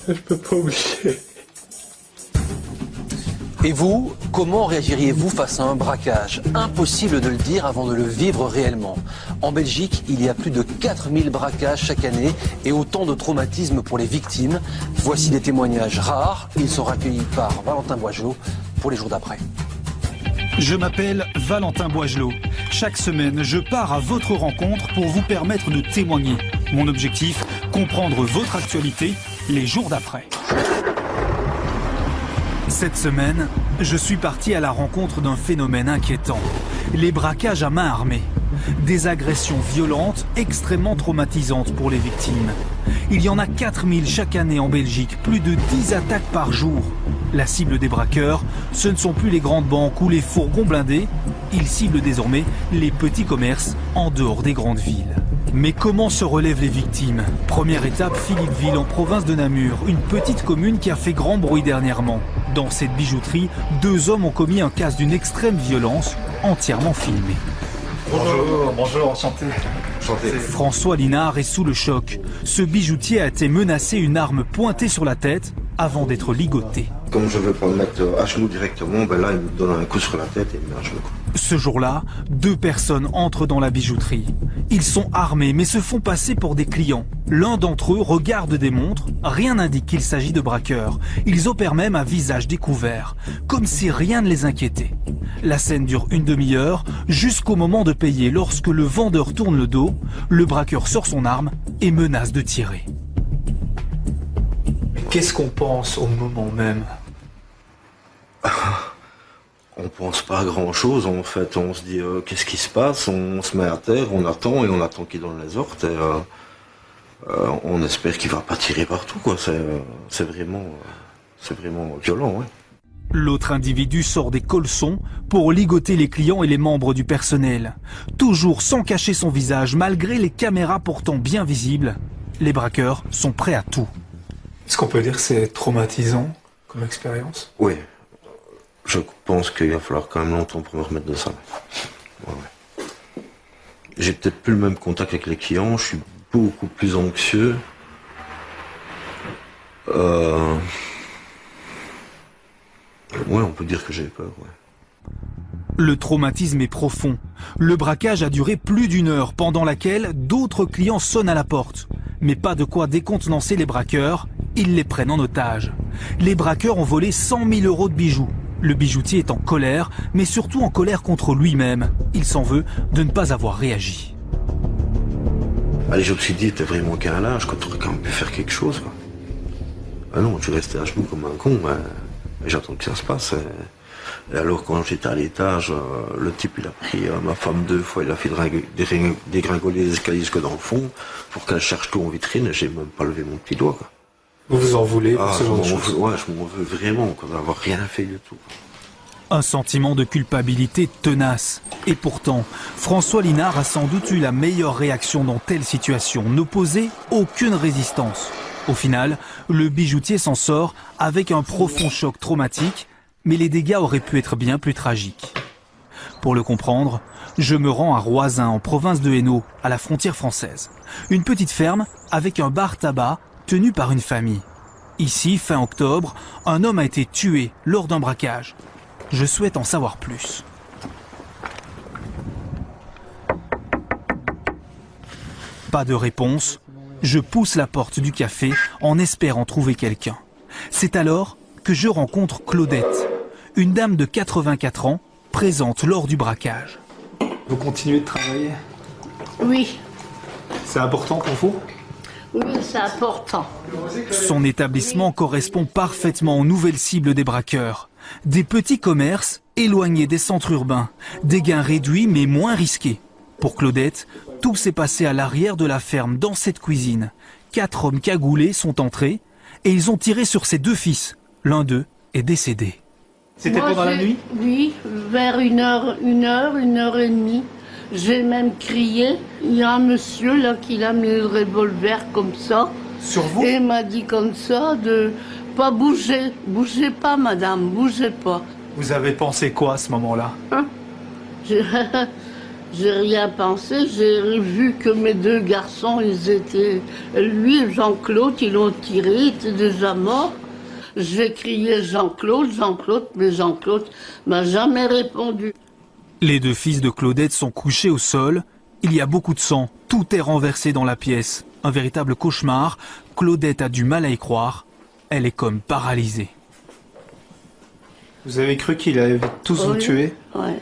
Je peux pas oublier. Et vous, comment réagiriez-vous face à un braquage? Impossible de le dire avant de le vivre réellement. En Belgique, il y a plus de 4000 braquages chaque année et autant de traumatismes pour les victimes. Voici des témoignages rares. Ils sont recueillis par Valentin Boisgelot pour les jours d'après. Je m'appelle Valentin Boisgelot. Chaque semaine, je pars à votre rencontre pour vous permettre de témoigner. Mon objectif, comprendre votre actualité les jours d'après. Cette semaine, je suis parti à la rencontre d'un phénomène inquiétant. Les braquages à main armée. Des agressions violentes, extrêmement traumatisantes pour les victimes. Il y en a 4000 chaque année en Belgique, plus de 10 attaques par jour. La cible des braqueurs, ce ne sont plus les grandes banques ou les fourgons blindés. Ils ciblent désormais les petits commerces en dehors des grandes villes. Mais comment se relèvent les victimes? Première étape, Philippeville en province de Namur, une petite commune qui a fait grand bruit dernièrement. Dans cette bijouterie, 2 hommes ont commis un casse d'une extrême violence, entièrement filmé. Bonjour, enchanté. François Linard est sous le choc. Ce bijoutier a été menacé, une arme pointée sur la tête avant d'être ligoté. Comme je ne veux pas me mettre à genoux directement, ben là il me donne un coup sur la tête et il me met à genoux. Ce jour-là, 2 personnes entrent dans la bijouterie. Ils sont armés mais se font passer pour des clients. L'un d'entre eux regarde des montres, rien n'indique qu'il s'agit de braqueurs. Ils opèrent même à visage découvert, comme si rien ne les inquiétait. La scène dure une demi-heure, jusqu'au moment de payer. Lorsque le vendeur tourne le dos, le braqueur sort son arme et menace de tirer. Qu'est-ce qu'on pense au moment même? On pense pas à grand chose en fait, on se dit qu'est-ce qui se passe, on se met à terre, on attend et on attend qu'il donne les ordres et on espère qu'il va pas tirer partout quoi, c'est vraiment violent. Ouais. L'autre individu sort des colsons pour ligoter les clients et les membres du personnel. Toujours sans cacher son visage, malgré les caméras pourtant bien visibles, les braqueurs sont prêts à tout. Est-ce qu'on peut dire que c'est traumatisant comme expérience? Oui, je pense qu'il va falloir quand même longtemps pour me remettre de ça. Ouais. J'ai peut-être plus le même contact avec les clients, je suis beaucoup plus anxieux. Ouais, on peut dire que j'ai peur, ouais. Le traumatisme est profond. Le braquage a duré plus d'1 heure, pendant laquelle d'autres clients sonnent à la porte. Mais pas de quoi décontenancer les braqueurs, ils les prennent en otage. Les braqueurs ont volé 100 000 € de bijoux. Le bijoutier est en colère, mais surtout en colère contre lui-même. Il s'en veut de ne pas avoir réagi. Allez, je me suis dit, t'es vraiment qu'à un âge, quand t'aurais quand même pu faire quelque chose, quoi. Ah non, tu restais à genoux comme un con, et j'attends que ça se passe. Et alors, quand j'étais à l'étage, le type, il a pris ma femme 2 fois, il a fait dégringoler les escaliers jusque dans le fond, pour qu'elle cherche tout en vitrine, et j'ai même pas levé mon petit doigt, quoi. Vous vous en voulez pour ce genre de choses? Ouais, je m'en veux vraiment, quoi, d'avoir rien fait du tout. Un sentiment de culpabilité tenace. Et pourtant, François Linard a sans doute eu la meilleure réaction dans telle situation, n'opposer aucune résistance. Au final, le bijoutier s'en sort avec un profond choc traumatique, mais les dégâts auraient pu être bien plus tragiques. Pour le comprendre, je me rends à Roisin, en province de Hainaut, à la frontière française. Une petite ferme avec un bar-tabac tenu par une famille. Ici, fin octobre, un homme a été tué lors d'un braquage. Je souhaite en savoir plus. Pas de réponse. Je pousse la porte du café en espérant trouver quelqu'un. C'est alors que je rencontre Claudette, une dame de 84 ans, présente lors du braquage. Vous continuez de travailler? Oui, C'est important pour vous? oui, c'est important. Son établissement correspond parfaitement aux nouvelles cibles des braqueurs. Des petits commerces éloignés des centres urbains, des gains réduits mais moins risqués. Pour Claudette, tout s'est passé à l'arrière de la ferme, dans cette cuisine. 4 hommes cagoulés sont entrés et ils ont tiré sur ses 2 fils. L'un d'eux est décédé. C'était pendant la nuit? Oui, vers 1h30. J'ai même crié. Il y a un monsieur là qui a mis le revolver comme ça. Sur vous? Et il m'a dit comme ça de pas bouger. Bougez pas, madame, bougez pas. Vous avez pensé quoi à ce moment-là? Hein? J'ai rien pensé, j'ai vu que mes 2 garçons, ils étaient... Lui et Jean-Claude, ils l'ont tiré, il était déjà mort. J'ai crié Jean-Claude, Jean-Claude, mais Jean-Claude m'a jamais répondu. Les 2 fils de Claudette sont couchés au sol. Il y a beaucoup de sang, tout est renversé dans la pièce. Un véritable cauchemar. Claudette a du mal à y croire. Elle est comme paralysée. Vous avez cru qu'il allait tous vous tuer? Ouais.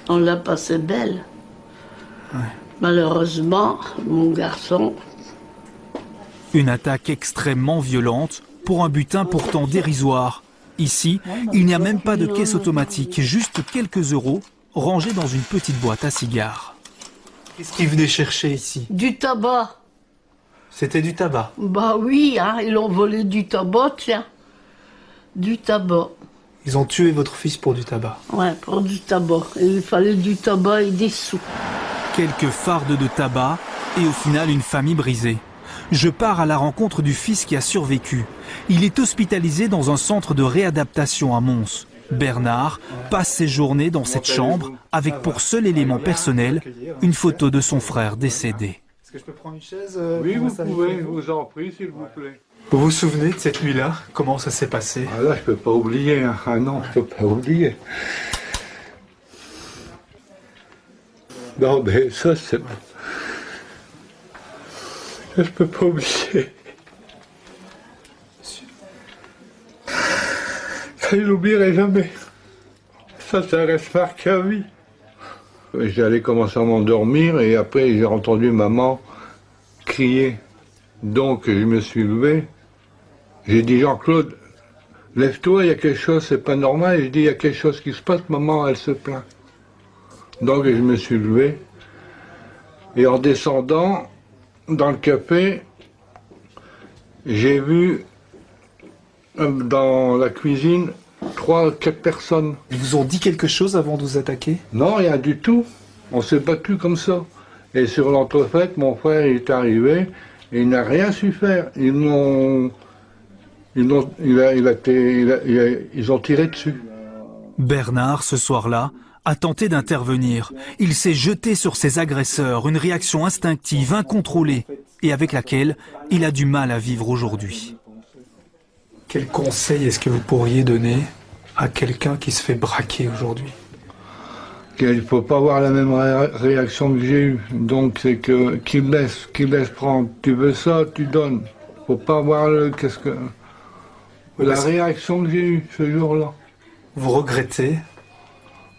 On l'a passé belle. Ouais. Malheureusement, mon garçon... Une attaque extrêmement violente pour un butin pourtant dérisoire. Ici, il n'y a même pas de caisse automatique, juste quelques euros rangés dans une petite boîte à cigares. Qu'est-ce qu'ils venaient chercher ici? Du tabac. C'était du tabac? Bah oui, hein, ils ont volé du tabac, tiens. Du tabac. Ils ont tué votre fils pour du tabac? Ouais, pour du tabac. Et il fallait du tabac et des sous. Quelques fardes de tabac et au final une famille brisée. Je pars à la rencontre du fils qui a survécu. Il est hospitalisé dans un centre de réadaptation à Mons. Bernard passe ses journées dans cette chambre avec pour seul élément personnel une photo de son frère décédé. Est-ce que je peux prendre une chaise? Oui, vous pouvez, je vous en prie, s'il vous plaît. Vous vous souvenez de cette nuit-là? Comment ça s'est passé? Ah là, je peux pas oublier. Hein. Ah non, je peux pas oublier. Non, mais ça, c'est... Ça, je peux pas oublier. Ça, je l'oublierai jamais. Ça reste marqué à vie. J'allais commencer à m'endormir et après, j'ai entendu maman crier. Donc, je me suis levé. J'ai dit, Jean-Claude, lève-toi, il y a quelque chose, c'est pas normal. Je dis, il y a quelque chose qui se passe, maman, elle se plaint. Donc, je me suis levé. Et en descendant, dans le café, j'ai vu dans la cuisine 3 ou 4 personnes. Ils vous ont dit quelque chose avant de vous attaquer? Non, rien du tout. On s'est battu comme ça. Et sur l'entrefaite, mon frère est arrivé et il n'a rien su faire. Ils ont tiré dessus. Bernard, ce soir-là, a tenté d'intervenir. Il s'est jeté sur ses agresseurs, une réaction instinctive, incontrôlée, et avec laquelle il a du mal à vivre aujourd'hui. Quel conseil est-ce que vous pourriez donner à quelqu'un qui se fait braquer aujourd'hui? Il ne faut pas avoir la même réaction que j'ai eue. Donc c'est que qu'il laisse prendre. Tu veux ça, tu donnes. Faut pas avoir la réaction que j'ai eue ce jour-là. Vous regrettez?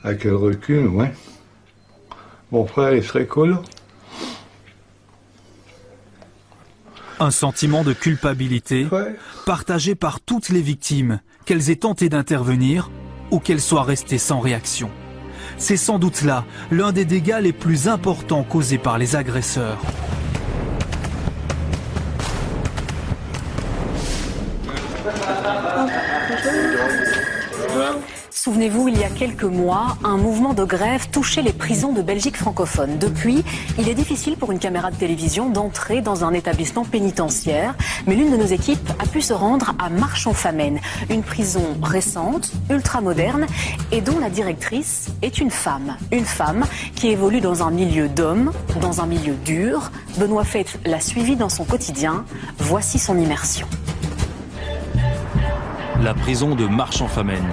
Avec le recul, ouais. Mon frère, il serait cool. Un sentiment de culpabilité partagé par toutes les victimes, qu'elles aient tenté d'intervenir ou qu'elles soient restées sans réaction. C'est sans doute là l'un des dégâts les plus importants causés par les agresseurs. Souvenez-vous, il y a quelques mois, un mouvement de grève touchait les prisons de Belgique francophone. Depuis, il est difficile pour une caméra de télévision d'entrer dans un établissement pénitentiaire. Mais l'une de nos équipes a pu se rendre à Marche-en-Famenne, une prison récente, ultra-moderne, et dont la directrice est une femme. Une femme qui évolue dans un milieu d'hommes, dans un milieu dur. Benoît Feit l'a suivie dans son quotidien. Voici son immersion. La prison de Marche-en-Famenne.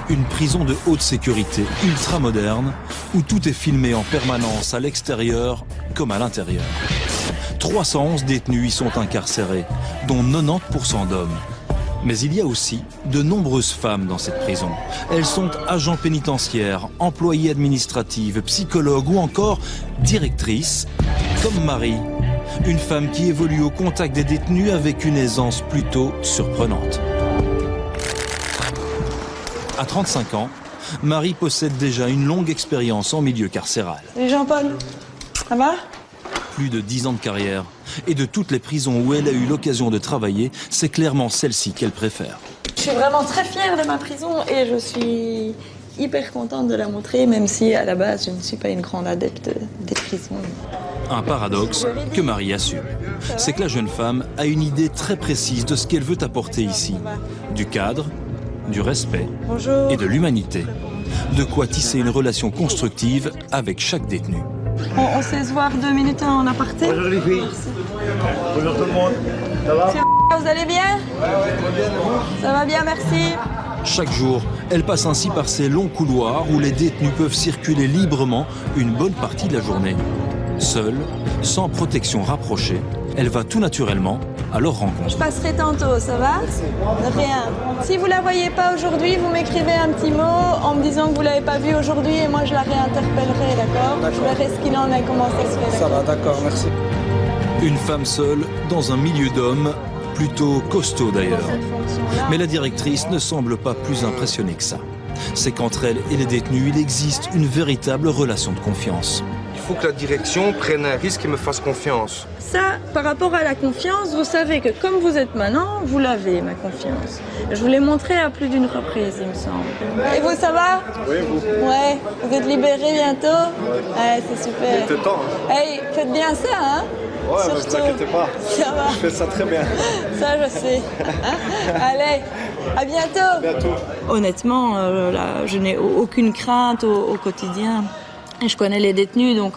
Une prison de haute sécurité, ultra moderne, où tout est filmé en permanence à l'extérieur comme à l'intérieur. 311 détenus y sont incarcérés, dont 90% d'hommes. Mais il y a aussi de nombreuses femmes dans cette prison. Elles sont agents pénitentiaires, employées administratives, psychologues ou encore directrices, comme Marie, une femme qui évolue au contact des détenus avec une aisance plutôt surprenante. À 35 ans, Marie possède déjà une longue expérience en milieu carcéral. Salut Jean-Paul, ça va? Plus de 10 ans de carrière. Et de toutes les prisons où elle a eu l'occasion de travailler, c'est clairement celle-ci qu'elle préfère. Je suis vraiment très fière de ma prison et je suis hyper contente de la montrer, même si à la base je ne suis pas une grande adepte des prisons. Un paradoxe que Marie assume. C'est que la jeune femme a une idée très précise de ce qu'elle veut apporter ici. Du cadre, du respect Bonjour. et de l'humanité. De quoi tisser une relation constructive avec chaque détenu. On sait se voir 2 minutes en aparté. Bonjour les filles. Bonjour tout le monde. Ça va? Vous allez bien? Ça va bien, merci. Chaque jour, elle passe ainsi par ces longs couloirs où les détenus peuvent circuler librement une bonne partie de la journée. Seule, sans protection rapprochée, elle va tout naturellement à leur rencontre. Je passerai tantôt, ça va? De rien. Si vous la voyez pas aujourd'hui, vous m'écrivez un petit mot en me disant que vous l'avez pas vue aujourd'hui et moi je la réinterpellerai, d'accord? Je verrai ce qu'il en est, comment ça se fait. Ça va, d'accord, merci. Une femme seule dans un milieu d'hommes, plutôt costaud d'ailleurs. Mais la directrice ne semble pas plus impressionnée que ça. C'est qu'entre elle et les détenus, il existe une véritable relation de confiance. Il faut que la direction prenne un risque et me fasse confiance. Ça, par rapport à la confiance, vous savez que comme vous êtes maintenant, vous l'avez, ma confiance. Je vous l'ai montré à plus d'une reprise, il me semble. Et vous, ça va? Oui, vous? Ouais, vous êtes libérés bientôt? Ouais, c'est super. Il était temps, hein? Hey, faites bien ça, hein? Ouais, surtout. ne vous inquiétez pas. Ça va. Je fais ça très bien. Ça, je sais. Allez, à bientôt. Bientôt. Honnêtement, là, je n'ai aucune crainte au quotidien. Et je connais les détenus, donc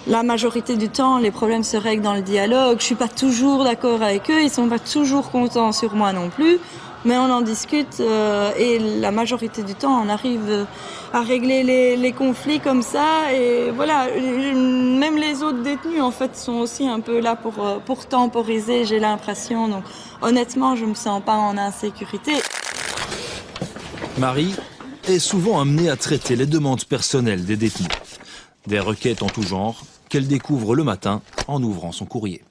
la majorité du temps, les problèmes se règlent dans le dialogue. Je suis pas toujours d'accord avec eux, ils sont pas toujours contents sur moi non plus. Mais on en discute et la majorité du temps, on arrive à régler les conflits comme ça. Et voilà, même les autres détenus, en fait, sont aussi un peu là pour temporiser, j'ai l'impression. Donc, honnêtement, je me sens pas en insécurité. Marie est souvent amenée à traiter les demandes personnelles des détenus. Des requêtes en tout genre qu'elle découvre le matin en ouvrant son courrier.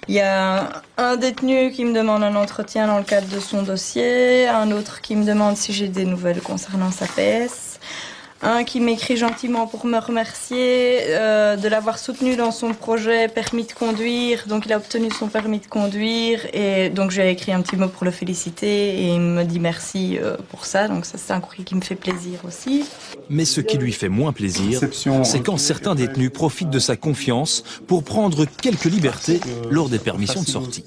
Il y a un détenu qui me demande un entretien dans le cadre de son dossier, un autre qui me demande si j'ai des nouvelles concernant sa PS, un qui m'écrit gentiment pour me remercier de l'avoir soutenu dans son projet permis de conduire, donc il a obtenu son permis de conduire et donc j'ai écrit un petit mot pour le féliciter et il me dit merci pour ça, donc ça c'est un courrier qui me fait plaisir aussi. Mais ce qui lui fait moins plaisir, c'est quand certains détenus profitent de sa confiance pour prendre quelques libertés lors des permissions de sortie.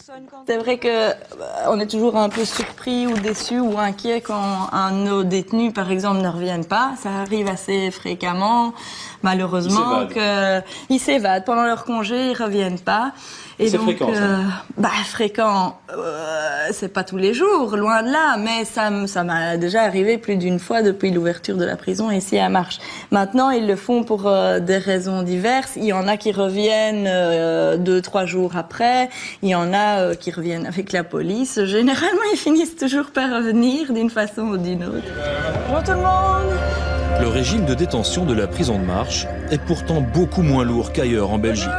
C'est vrai que on est toujours un peu surpris ou déçu ou inquiet quand un de nos détenus, par exemple, ne revienne pas. Ça arrive assez fréquemment, malheureusement, qu'ils s'évadent pendant leur congé, ils reviennent pas. Et c'est donc, fréquent, ça. Fréquent, c'est pas tous les jours, loin de là, mais ça m'a déjà arrivé plus d'une fois depuis l'ouverture de la prison ici à Marche. Maintenant, ils le font pour des raisons diverses. Il y en a qui reviennent 2-3 jours après, il y en a qui reviennent avec la police. Généralement, ils finissent toujours par revenir d'une façon ou d'une autre. Bonjour tout le monde. Le régime de détention de la prison de Marche est pourtant beaucoup moins lourd qu'ailleurs en Belgique.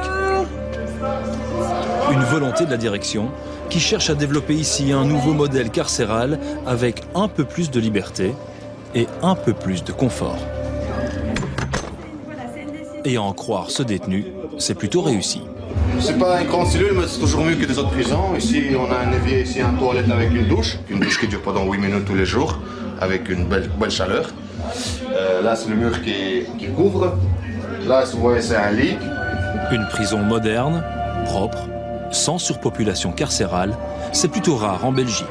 Une volonté de la direction qui cherche à développer ici un nouveau modèle carcéral avec un peu plus de liberté et un peu plus de confort. Et à en croire ce détenu, c'est plutôt réussi. C'est pas une grande cellule, mais c'est toujours mieux que des autres prisons. Ici, on a un évier, ici, une toilette avec une douche qui dure pendant 8 minutes tous les jours, avec une belle chaleur. Là, c'est le mur qui couvre. Là, vous voyez, c'est un lit. Une prison moderne, propre, sans surpopulation carcérale, c'est plutôt rare en Belgique.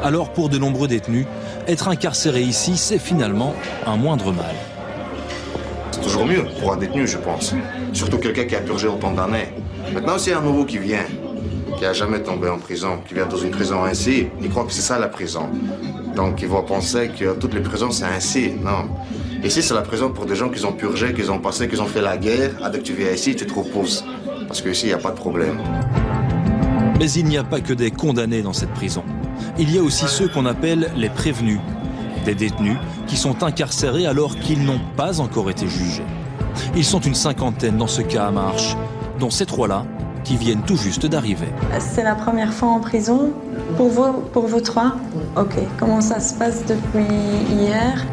Alors pour de nombreux détenus, être incarcéré ici, c'est finalement un moindre mal. C'est toujours mieux pour un détenu, je pense. Surtout quelqu'un qui a purgé autant d'années. Maintenant, s'il y a un nouveau qui vient, qui n'a jamais tombé en prison, qui vient dans une prison ainsi, il croit que c'est ça la prison. Donc il va penser que toutes les prisons, c'est ainsi. Non. Ici, c'est la prison pour des gens qui ont purgé, qui ont passé, qui ont fait la guerre. Dès que tu viens ici, tu te reposes. Parce qu'ici, il n'y a pas de problème. Mais il n'y a pas que des condamnés dans cette prison. Il y a aussi ceux qu'on appelle les prévenus. Des détenus qui sont incarcérés alors qu'ils n'ont pas encore été jugés. Ils sont une cinquantaine dans ce cas à Marche, dont ces trois-là qui viennent tout juste d'arriver. C'est la première fois en prison pour vous trois? Ok. Comment ça se passe depuis hier?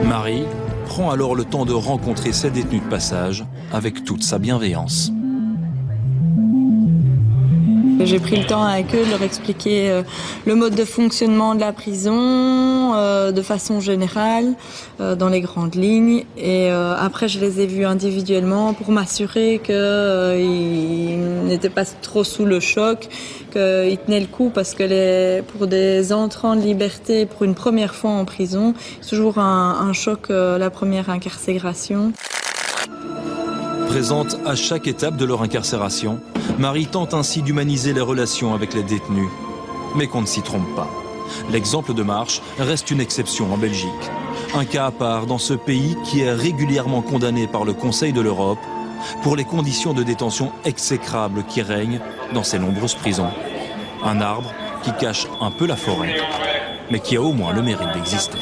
Marie prend alors le temps de rencontrer ses détenus de passage avec toute sa bienveillance. J'ai pris le temps avec eux de leur expliquer le mode de fonctionnement de la prison de façon générale, dans les grandes lignes. Et après, je les ai vus individuellement pour m'assurer qu'ils n'étaient pas trop sous le choc, qu'ils tenaient le coup, parce que pour des entrants de liberté, pour une première fois en prison, c'est toujours un choc, la première incarcération. Présente à chaque étape de leur incarcération, Marie tente ainsi d'humaniser les relations avec les détenus. Mais qu'on ne s'y trompe pas. L'exemple de Marche reste une exception en Belgique. Un cas à part dans ce pays qui est régulièrement condamné par le Conseil de l'Europe pour les conditions de détention exécrables qui règnent dans ces nombreuses prisons. Un arbre qui cache un peu la forêt, mais qui a au moins le mérite d'exister.